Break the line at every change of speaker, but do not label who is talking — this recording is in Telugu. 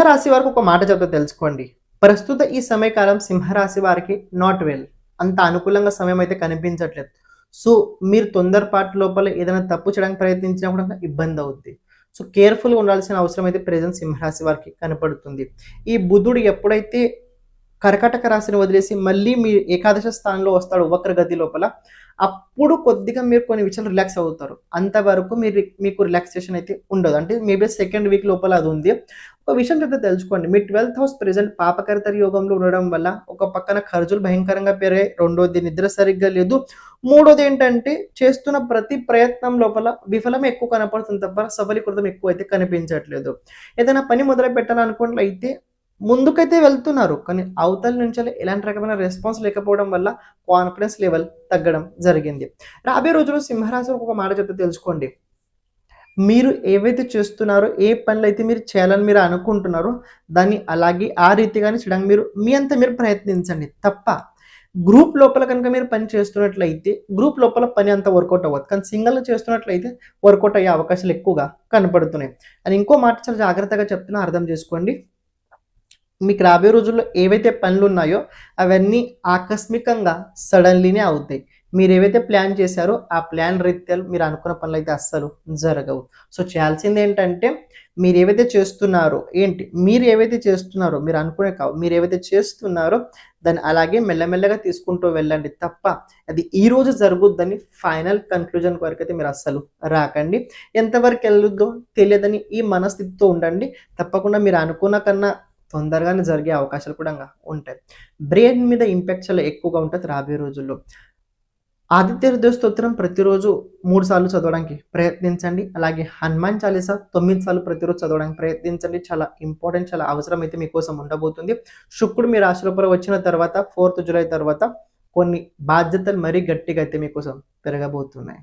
సింహరాశి వారికి ఒక మాట చెప్తా తెలుసుకోండి. ప్రస్తుత ఈ సమయకాలం సింహరాశి వారికి నాట్ వెల్. అంత అనుకూలంగా సమయం అయితే కనిపించట్లేదు. సో, మీరు తొందరపాటు లోపల ఏదైనా తప్పు చేయడానికి ప్రయత్నించినా కూడా ఇబ్బంది అవుద్ది. సో, కేర్‌ఫుల్‌గా ఉండాల్సిన అవసరం అయితే ప్రెజెంట్ సింహరాశి వారికి కనపడుతుంది. ఈ బుధుడు ఎప్పుడైతే కర్కాటక రాశిని వదిలేసి మళ్ళీ మీ ఏకాదశ స్థానంలో వస్తాడు వక్రగతి లోపల. అప్పుడు కొద్దిగా మీరు కొన్ని విషయాలు రిలాక్స్ అవుతారు. అంతవరకు మీకు రిలాక్సేషన్ అయితే ఉండదు. అంటే మేబీ సెకండ్ వీక్ లోపల అది ఉంది. ఒక విషయం చెప్తే తెలుసుకోండి. మీ 12థ్ హౌస్ ప్రెజెంట్ పాపకర్తరి యోగంలో ఉండడం వల్ల ఒక పక్కన ఖర్చులు భయంకరంగా పెరిగాయి. రెండోది నిద్ర సరిగ్గా లేదు. మూడోది ఏంటంటే చేస్తున్న ప్రతి ప్రయత్నం లోపల విఫలమే ఎక్కువ కనపడుతుంది తప్ప సఫలీకృతం ఎక్కువైతే కనిపించట్లేదు. ఏదైనా పని మొదలు పెట్టాలనుకున్నట్లయితే ముందుకైతే వెళ్తున్నారు. కానీ అవతల నుంచెల్లి ఎలాంటి రకమైన రెస్పాన్స్ లేకపోవడం వల్ల కాన్ఫిడెన్స్ లెవెల్ తగ్గడం జరిగింది. రాబోయే రోజుల్లో సింహరాశి ఒక మాట చెప్తే తెలుసుకోండి. మీరు ఏవైతే చేస్తున్నారో, ఏ పనులైతే మీరు చేయాలని మీరు అనుకుంటున్నారో, దాన్ని అలాగే ఆ రీతిగానే చేయడానికి మీరు మీ అంతా మీరు ప్రయత్నించండి తప్ప గ్రూప్ లోపల కనుక మీరు పని చేస్తున్నట్లయితే, గ్రూప్ లోపల పని అంత వర్కౌట్ అవ్వదు. కానీ సింగిల్‌గా చేస్తున్నట్లయితే వర్కౌట్ అయ్యే అవకాశాలు ఎక్కువగా కనపడుతున్నాయి. అండ్ ఇంకో మాట చాలా జాగ్రత్తగా చెప్తున్నా అర్థం చేసుకోండి. మీకు రాబోయే రోజుల్లో ఏవైతే పనులున్నాయో అవన్నీ ఆకస్మికంగా సడన్‌లీనే అవుతాయి. మీరేవైతే ప్లాన్ చేశారో ఆ ప్లాన్ రీత్యా మీరు అనుకున్న పనులైతే అస్సలు జరగవు. సో, చేయాల్సిందేంటంటే మీరేవైతే చేస్తున్నారో మీరేవైతే చేస్తున్నారో మీరు అనుకునే కావు. మీరేవైతే చేస్తున్నారో దాన్ని అలాగే మెల్లమెల్లగా తీసుకుంటూ వెళ్ళండి తప్ప అది ఈరోజు జరుగుద్దని ఫైనల్ కన్క్లూజన్ వరకైతే మీరు అస్సలు రాకండి. ఎంతవరకు ఎళ్ళుద్దో తెలియదని ఈ మనస్థితితో ఉండండి. తప్పకుండా మీరు అనుకున్న కన్నా తొందరగానే జరిగే అవకాశాలు కూడా ఉంటాయి. బ్రెయిన్ మీద ఇంపాక్ట్ చాలా ఎక్కువగా ఉంటది రాబోయే రోజుల్లో. ఆదిత్య హృదయ స్తోత్రం ప్రతిరోజు 3 సార్లు చదవడానికి ప్రయత్నించండి. అలాగే హనుమాన్ చాలీసా 9 సార్లు ప్రతిరోజు చదవడానికి ప్రయత్నించండి. చాలా ఇంపార్టెంట్, చాలా అవసరం అయితే మీకోసం ఉండబోతుంది. శుక్రుడు మీ రాశి లోపల వచ్చిన తర్వాత 4th జులై తర్వాత కొన్ని బాధ్యతలు మరీ గట్టిగా అయితే మీకోసం పెరగబోతున్నాయి.